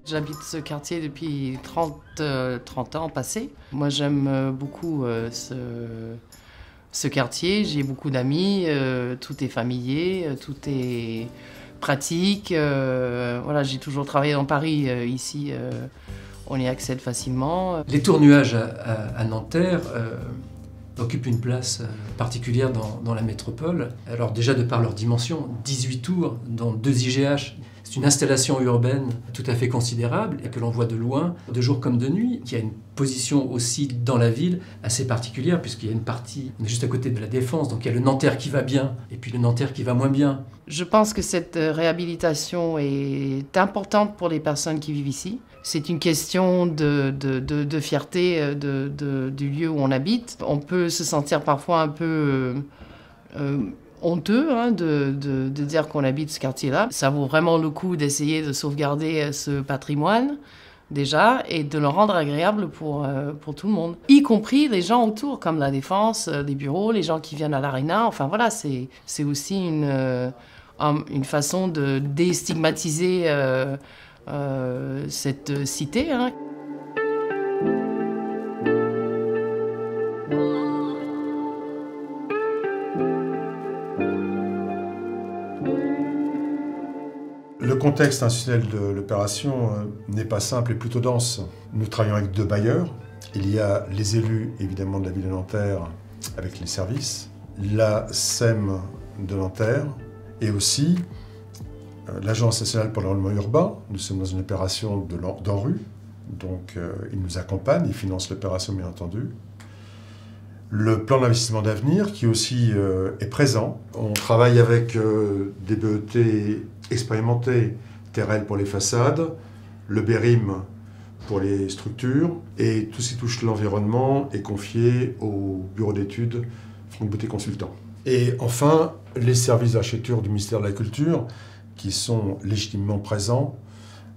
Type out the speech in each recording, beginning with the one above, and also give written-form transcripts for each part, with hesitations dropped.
J'habite ce quartier depuis 30 ans passés. Moi, j'aime beaucoup ce quartier. J'ai beaucoup d'amis, tout est familier, tout est pratique. Voilà, j'ai toujours travaillé dans Paris. Ici, on y accède facilement. Les tours-nuages à Nanterre occupent une place particulière dans la métropole. Alors déjà de par leur dimension, 18 tours dans 2 IGH, c'est une installation urbaine tout à fait considérable et que l'on voit de loin, de jour comme de nuit, qui a une position aussi dans la ville assez particulière puisqu'il y a une partie, on est juste à côté de la Défense, donc il y a le Nanterre qui va bien et puis le Nanterre qui va moins bien. Je pense que cette réhabilitation est importante pour les personnes qui vivent ici. C'est une question de fierté du lieu où on habite. On peut se sentir parfois un peu honteux de dire qu'on habite ce quartier-là. Ça vaut vraiment le coup d'essayer de sauvegarder ce patrimoine déjà et de le rendre agréable pour tout le monde, y compris les gens autour, comme la Défense, les bureaux, les gens qui viennent à l'Arena. Enfin voilà, c'est aussi une façon de déstigmatiser cette cité. Le contexte institutionnel de l'opération n'est pas simple et plutôt dense. Nous travaillons avec 2 bailleurs. Il y a les élus, évidemment, de la ville de Nanterre, avec les services, la SEM de Nanterre et aussi l'Agence nationale pour l'environnement urbain. Nous sommes dans une opération d'ANRU, donc ils nous accompagnent, ils financent l'opération, bien entendu. Le plan d'investissement d'avenir qui aussi est présent. On travaille avec des BET expérimentés, TEREL pour les façades, le BERIM pour les structures, et tout ce qui touche l'environnement est confié au bureau d'études Franck Boutet Consultant. Et enfin, les services d'architecture du ministère de la Culture qui sont légitimement présents,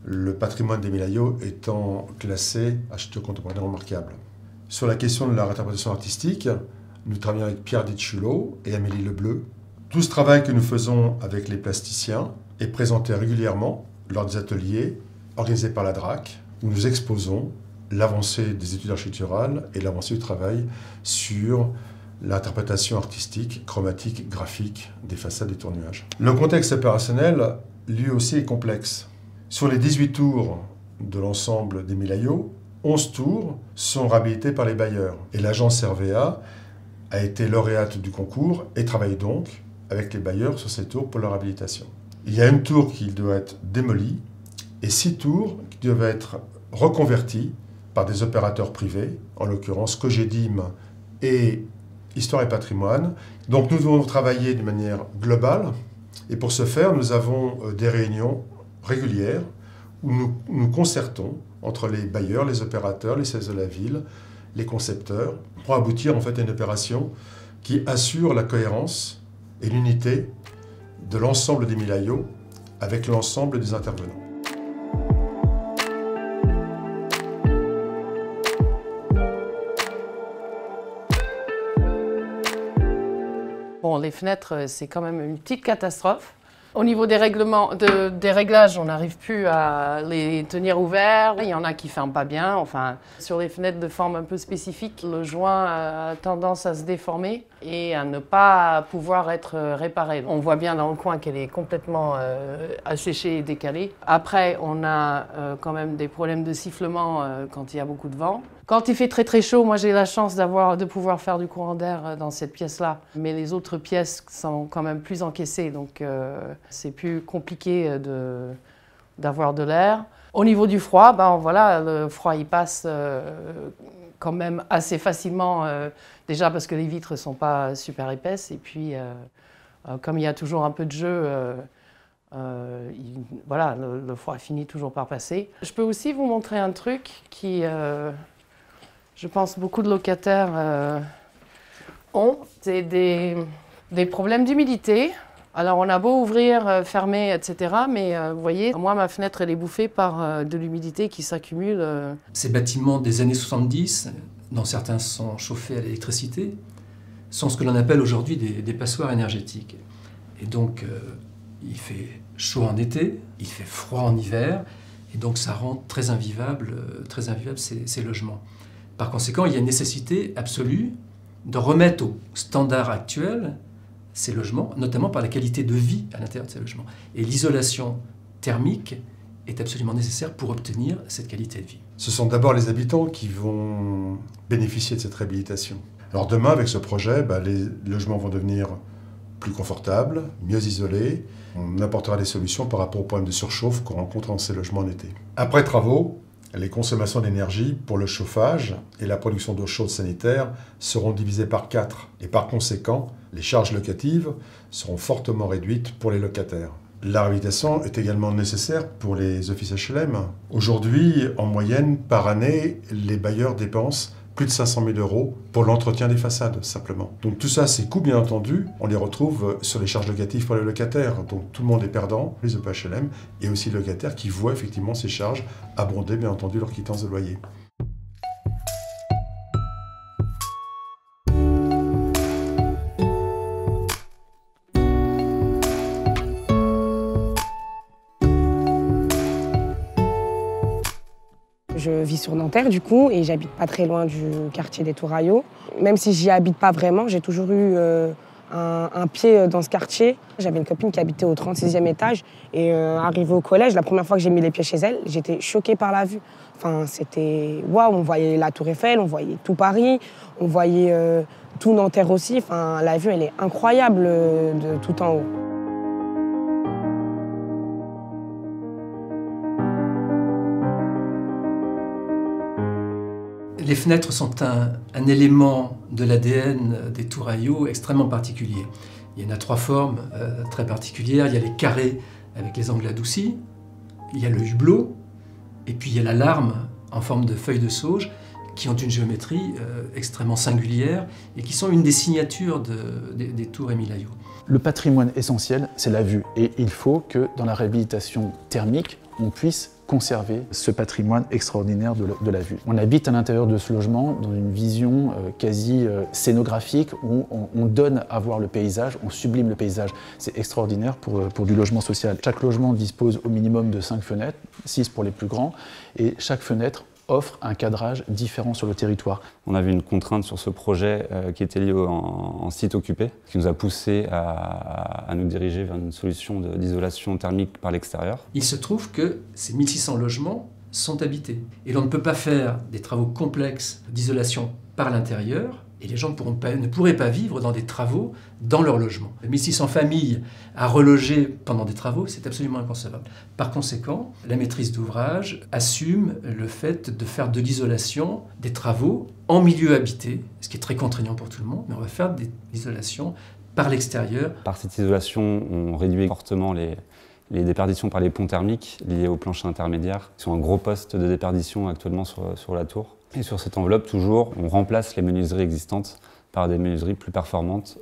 le patrimoine des Milaillots étant classé architecture contemporaine remarquable. Sur la question de la réinterprétation artistique, nous travaillons avec Pierre Ditchulot et Amélie Lebleu. Tout ce travail que nous faisons avec les plasticiens est présenté régulièrement lors des ateliers organisés par la DRAC, où nous exposons l'avancée des études architecturales et l'avancée du travail sur l'interprétation artistique, chromatique, graphique des façades des tours-nuages. Le contexte opérationnel, lui aussi, est complexe. Sur les 18 tours de l'ensemble des Milaillots, 11 tours sont réhabilités par les bailleurs. Et l'agence RVA a été lauréate du concours et travaille donc avec les bailleurs sur ces tours pour leur réhabilitation. Il y a une tour qui doit être démolie et 6 tours qui doivent être reconverties par des opérateurs privés, en l'occurrence Cogedim et Histoire et Patrimoine. Donc nous devons travailler de manière globale et pour ce faire, nous avons des réunions régulières où nous concertons entre les bailleurs, les opérateurs, les services de la ville, les concepteurs, pour aboutir en fait à une opération qui assure la cohérence et l'unité de l'ensemble des Milaillots avec l'ensemble des intervenants. Bon, les fenêtres, c'est quand même une petite catastrophe. Au niveau des réglages, on n'arrive plus à les tenir ouverts. Il y en a qui ne ferment pas bien. Enfin, sur les fenêtres de forme un peu spécifique, le joint a tendance à se déformer et à ne pas pouvoir être réparé. On voit bien dans le coin qu'elle est complètement asséchée et décalée. Après, on a quand même des problèmes de sifflement quand il y a beaucoup de vent. Quand il fait très très chaud, moi j'ai la chance de pouvoir faire du courant d'air dans cette pièce-là. Mais les autres pièces sont quand même plus encaissées, donc c'est plus compliqué d'avoir de l'air. Au niveau du froid, voilà, le froid il passe quand même assez facilement, déjà parce que les vitres ne sont pas super épaisses, et puis comme il y a toujours un peu de jeu, voilà, le froid finit toujours par passer. Je peux aussi vous montrer un truc qui... je pense beaucoup de locataires ont, c'est des problèmes d'humidité. Alors on a beau ouvrir, fermer, etc. Mais vous voyez, moi ma fenêtre elle est bouffée par de l'humidité qui s'accumule. Ces bâtiments des années 70, dont certains sont chauffés à l'électricité, sont ce que l'on appelle aujourd'hui des passoires énergétiques. Et donc il fait chaud en été, il fait froid en hiver, Et donc ça rend très invivables ces logements. Par conséquent, il y a une nécessité absolue de remettre au standard actuel ces logements, notamment par la qualité de vie à l'intérieur de ces logements. Et l'isolation thermique est absolument nécessaire pour obtenir cette qualité de vie. Ce sont d'abord les habitants qui vont bénéficier de cette réhabilitation. Alors demain, avec ce projet, les logements vont devenir plus confortables, mieux isolés. On apportera des solutions par rapport aux problèmes de surchauffe qu'on rencontre dans ces logements en été. Après travaux, les consommations d'énergie pour le chauffage et la production d'eau chaude sanitaire seront divisées par 4. Et par conséquent, les charges locatives seront fortement réduites pour les locataires. La réhabilitation est également nécessaire pour les offices HLM. Aujourd'hui, en moyenne, par année, les bailleurs dépensent plus de 500 000 € pour l'entretien des façades, simplement. Donc tout ça, ces coûts, bien entendu, on les retrouve sur les charges locatives pour les locataires. Donc tout le monde est perdant, les HLM, et aussi les locataires qui voient effectivement ces charges abonder, bien entendu, leur quittance de loyer. Je vis sur Nanterre du coup et j'habite pas très loin du quartier des Tourailleaux. Même si j'y habite pas vraiment, j'ai toujours eu un pied dans ce quartier. J'avais une copine qui habitait au 36e étage et arrivée au collège, la première fois que j'ai mis les pieds chez elle, j'étais choquée par la vue. Enfin, c'était waouh, on voyait la Tour Eiffel, on voyait tout Paris, on voyait tout Nanterre aussi. Enfin, la vue, elle est incroyable de tout en haut. Les fenêtres sont un élément de l'ADN des Tourailleaux extrêmement particulier. Il y en a 3 formes très particulières. Il y a les carrés avec les angles adoucis, il y a le hublot, et puis il y a la larme en forme de feuille de sauge qui ont une géométrie extrêmement singulière et qui sont une des signatures des tours Émile Aillaud. Le patrimoine essentiel, c'est la vue. Et il faut que dans la réhabilitation thermique, on puisse conserver ce patrimoine extraordinaire de la vue. On habite à l'intérieur de ce logement dans une vision quasi scénographique où on donne à voir le paysage, on sublime le paysage. C'est extraordinaire pour du logement social. Chaque logement dispose au minimum de 5 fenêtres, 6 pour les plus grands, et chaque fenêtre offre un cadrage différent sur le territoire. On avait une contrainte sur ce projet qui était liée en site occupé, ce qui nous a poussé à nous diriger vers une solution d'isolation thermique par l'extérieur. Il se trouve que ces 1600 logements sont habités. Et l'on ne peut pas faire des travaux complexes d'isolation par l'intérieur, et les gens ne pourraient pas vivre dans des travaux dans leur logement. 1600 familles à reloger pendant des travaux, c'est absolument inconcevable. Par conséquent, la maîtrise d'ouvrage assume le fait de faire de l'isolation des travaux en milieu habité, ce qui est très contraignant pour tout le monde, mais on va faire de l'isolation par l'extérieur. Par cette isolation, on réduit fortement les déperditions par les ponts thermiques liés aux planchers intermédiaires, qui sont un gros poste de déperdition actuellement sur la tour. Et sur cette enveloppe, toujours, on remplace les menuiseries existantes par des menuiseries plus performantes,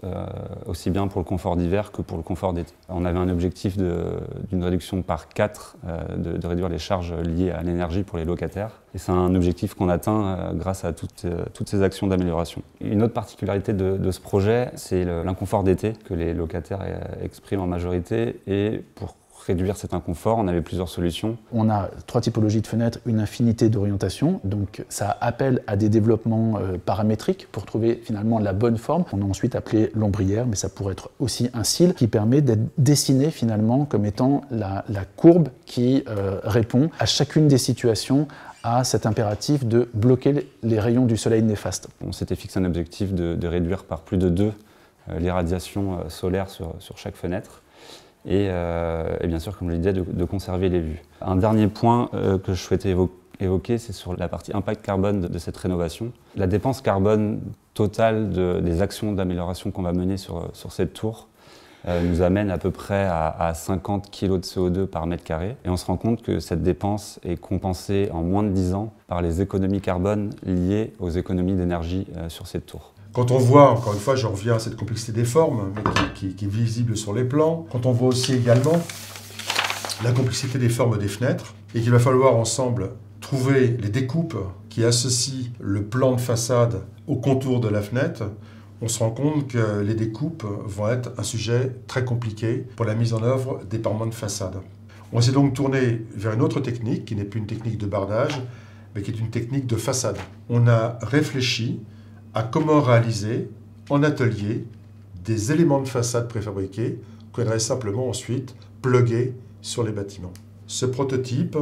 aussi bien pour le confort d'hiver que pour le confort d'été. On avait un objectif d'une réduction par 4, de réduire les charges liées à l'énergie pour les locataires. Et c'est un objectif qu'on atteint grâce à toutes ces actions d'amélioration. Une autre particularité de ce projet, c'est l'inconfort d'été que les locataires expriment en majorité. Et pour réduire cet inconfort, on avait plusieurs solutions. On a 3 typologies de fenêtres, une infinité d'orientations, donc ça appelle à des développements paramétriques pour trouver finalement la bonne forme. On a ensuite appelé l'ombrière, mais ça pourrait être aussi un cil qui permet d'être dessiné finalement comme étant la courbe qui répond à chacune des situations à cet impératif de bloquer les rayons du soleil néfaste. On s'était fixé un objectif de réduire par plus de 2 l'irradiation solaire sur chaque fenêtre. Et bien sûr, comme je le disais, de conserver les vues. Un dernier point que je souhaitais évoquer, c'est sur la partie impact carbone de cette rénovation. La dépense carbone totale des actions d'amélioration qu'on va mener sur cette tour nous amène à peu près à 50 kg de CO2 par mètre carré. Et on se rend compte que cette dépense est compensée en moins de 10 ans par les économies carbone liées aux économies d'énergie sur cette tour. Quand on voit, encore une fois, je reviens à cette complexité des formes, mais qui est visible sur les plans, quand on voit aussi également la complexité des formes des fenêtres, et qu'il va falloir ensemble trouver les découpes qui associent le plan de façade au contour de la fenêtre, on se rend compte que les découpes vont être un sujet très compliqué pour la mise en œuvre des parements de façade. On s'est donc tourné vers une autre technique, qui n'est plus une technique de bardage, mais qui est une technique de façade. On a réfléchi à comment réaliser en atelier des éléments de façade préfabriqués qu'on irait simplement ensuite plugger sur les bâtiments. Ce prototype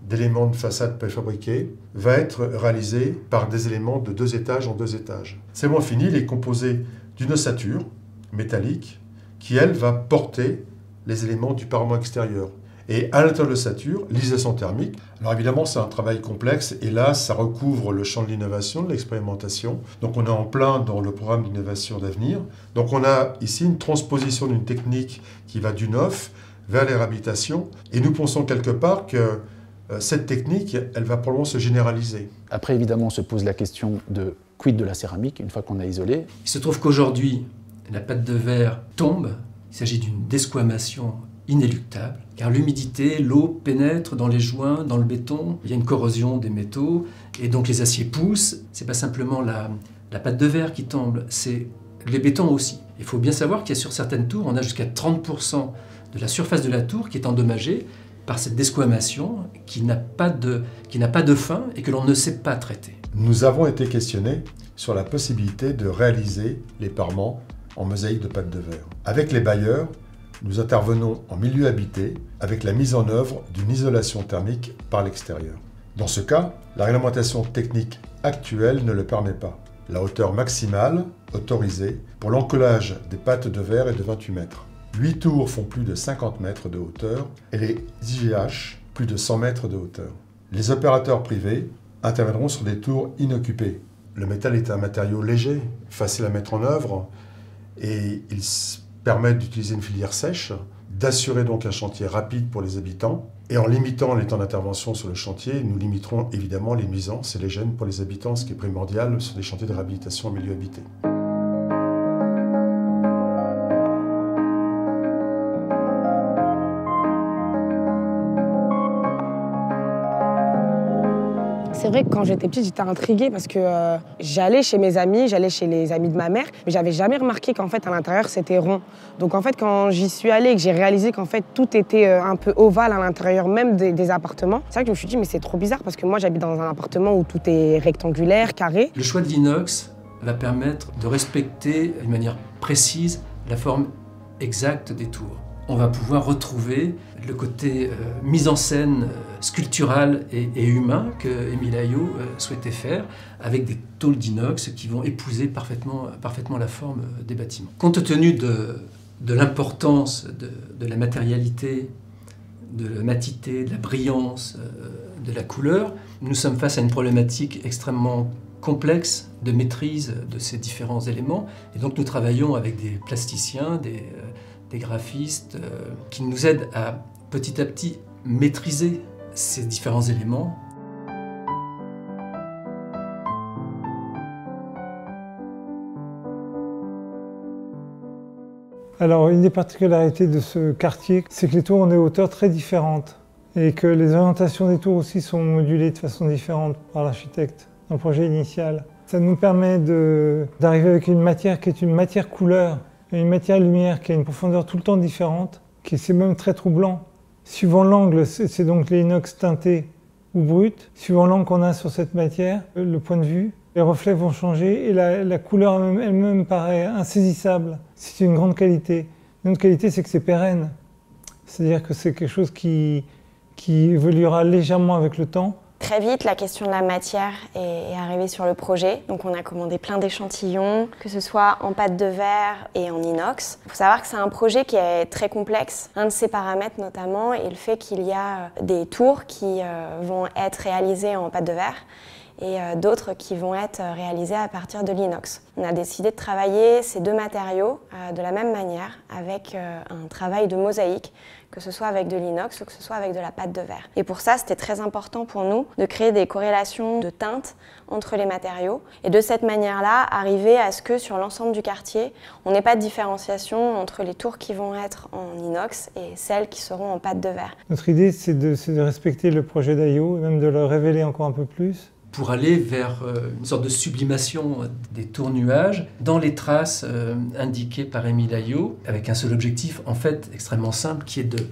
d'éléments de façade préfabriqués va être réalisé par des éléments de 2 étages en 2 étages. C'est bon fini, il est composé d'une ossature métallique qui, elle, va porter les éléments du parement extérieur. Et à l'intérieur de l'ossature, l'isolation thermique. Alors évidemment, c'est un travail complexe et là, ça recouvre le champ de l'innovation, de l'expérimentation. Donc on est en plein dans le programme d'innovation d'avenir. Donc on a ici une transposition d'une technique qui va du neuf vers les réhabilitations. Et nous pensons quelque part que cette technique, elle va probablement se généraliser. Après, évidemment, on se pose la question de quid de la céramique, une fois qu'on a isolé. Il se trouve qu'aujourd'hui, la pâte de verre tombe. Il s'agit d'une desquamation inéluctable, car l'humidité, l'eau pénètre dans les joints, dans le béton, il y a une corrosion des métaux, et donc les aciers poussent. C'est pas simplement la pâte de verre qui tombe, c'est les bétons aussi. Il faut bien savoir qu'il y a sur certaines tours, on a jusqu'à 30% de la surface de la tour qui est endommagée par cette desquamation qui n'a pas de fin et que l'on ne sait pas traiter. Nous avons été questionnés sur la possibilité de réaliser les parements en mosaïque de pâte de verre. Avec les bailleurs, nous intervenons en milieu habité avec la mise en œuvre d'une isolation thermique par l'extérieur. Dans ce cas, la réglementation technique actuelle ne le permet pas. La hauteur maximale autorisée pour l'encollage des pâtes de verre est de 28 mètres. 8 tours font plus de 50 mètres de hauteur et les IGH plus de 100 mètres de hauteur. Les opérateurs privés interviendront sur des tours inoccupées. Le métal est un matériau léger, facile à mettre en œuvre et il permet d'utiliser une filière sèche, d'assurer donc un chantier rapide pour les habitants. Et en limitant les temps d'intervention sur le chantier, nous limiterons évidemment les nuisances et les gênes pour les habitants, ce qui est primordial sur des chantiers de réhabilitation en milieu habité. C'est vrai que quand j'étais petite, j'étais intriguée parce que j'allais chez mes amis, j'allais chez les amis de ma mère, mais j'avais jamais remarqué qu'en fait, à l'intérieur, c'était rond. Donc en fait, quand j'y suis allée et que j'ai réalisé qu'en fait, tout était un peu ovale à l'intérieur même des appartements, c'est vrai que je me suis dit, mais c'est trop bizarre parce que moi, j'habite dans un appartement où tout est rectangulaire, carré. Le choix de l'inox va permettre de respecter d'une manière précise la forme exacte des tours. On va pouvoir retrouver le côté mise en scène sculptural et humain que Émile Aillot souhaitait faire avec des tôles d'inox qui vont épouser parfaitement la forme des bâtiments. Compte tenu de l'importance de la matérialité, de la matité, de la brillance, de la couleur, nous sommes face à une problématique extrêmement complexe de maîtrise de ces différents éléments. Et donc nous travaillons avec des plasticiens, des graphistes qui nous aident à petit maîtriser ces différents éléments. Alors, une des particularités de ce quartier, c'est que les tours ont des hauteurs très différentes et que les orientations des tours aussi sont modulées de façon différente par l'architecte dans le projet initial. Ça nous permet d'arriver avec une matière qui est une matière couleur, une matière lumière qui a une profondeur tout le temps différente, qui c'est même très troublant. Suivant l'angle, c'est donc l'inox teinté ou brut. Suivant l'angle qu'on a sur cette matière, le point de vue, les reflets vont changer et la couleur elle-même paraît insaisissable. C'est une grande qualité. Une autre qualité, c'est que c'est pérenne. C'est-à-dire que c'est quelque chose qui évoluera légèrement avec le temps. Très vite, la question de la matière est arrivée sur le projet. Donc on a commandé plein d'échantillons, que ce soit en pâte de verre et en inox. Il faut savoir que c'est un projet qui est très complexe. Un de ses paramètres notamment est le fait qu'il y a des tours qui vont être réalisées en pâte de verre et d'autres qui vont être réalisées à partir de l'inox. On a décidé de travailler ces deux matériaux de la même manière avec un travail de mosaïque, que ce soit avec de l'inox ou que ce soit avec de la pâte de verre. Et pour ça, c'était très important pour nous de créer des corrélations de teintes entre les matériaux et de cette manière-là, arriver à ce que sur l'ensemble du quartier, on n'ait pas de différenciation entre les tours qui vont être en inox et celles qui seront en pâte de verre. Notre idée, c'est de respecter le projet d'Aillot et même de le révéler encore un peu plus. Pour aller vers une sorte de sublimation des tours nuages dans les traces indiquées par Émile Aillot, avec un seul objectif en fait extrêmement simple qui est de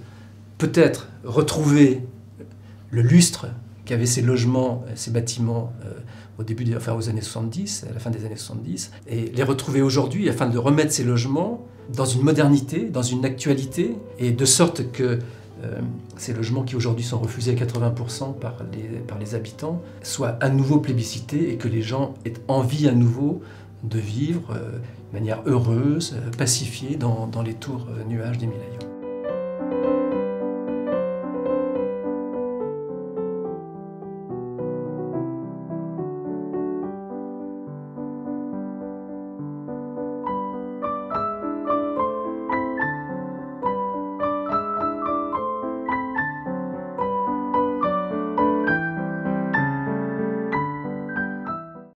peut-être retrouver le lustre qu'avaient ces logements, ces bâtiments aux années 70, à la fin des années 70, et les retrouver aujourd'hui afin de remettre ces logements dans une modernité, dans une actualité, et de sorte que ces logements qui aujourd'hui sont refusés à 80% par les habitants soient à nouveau plébiscités et que les gens aient envie à nouveau de vivre de manière heureuse, pacifiée dans les tours nuages des Mille-Aïeux.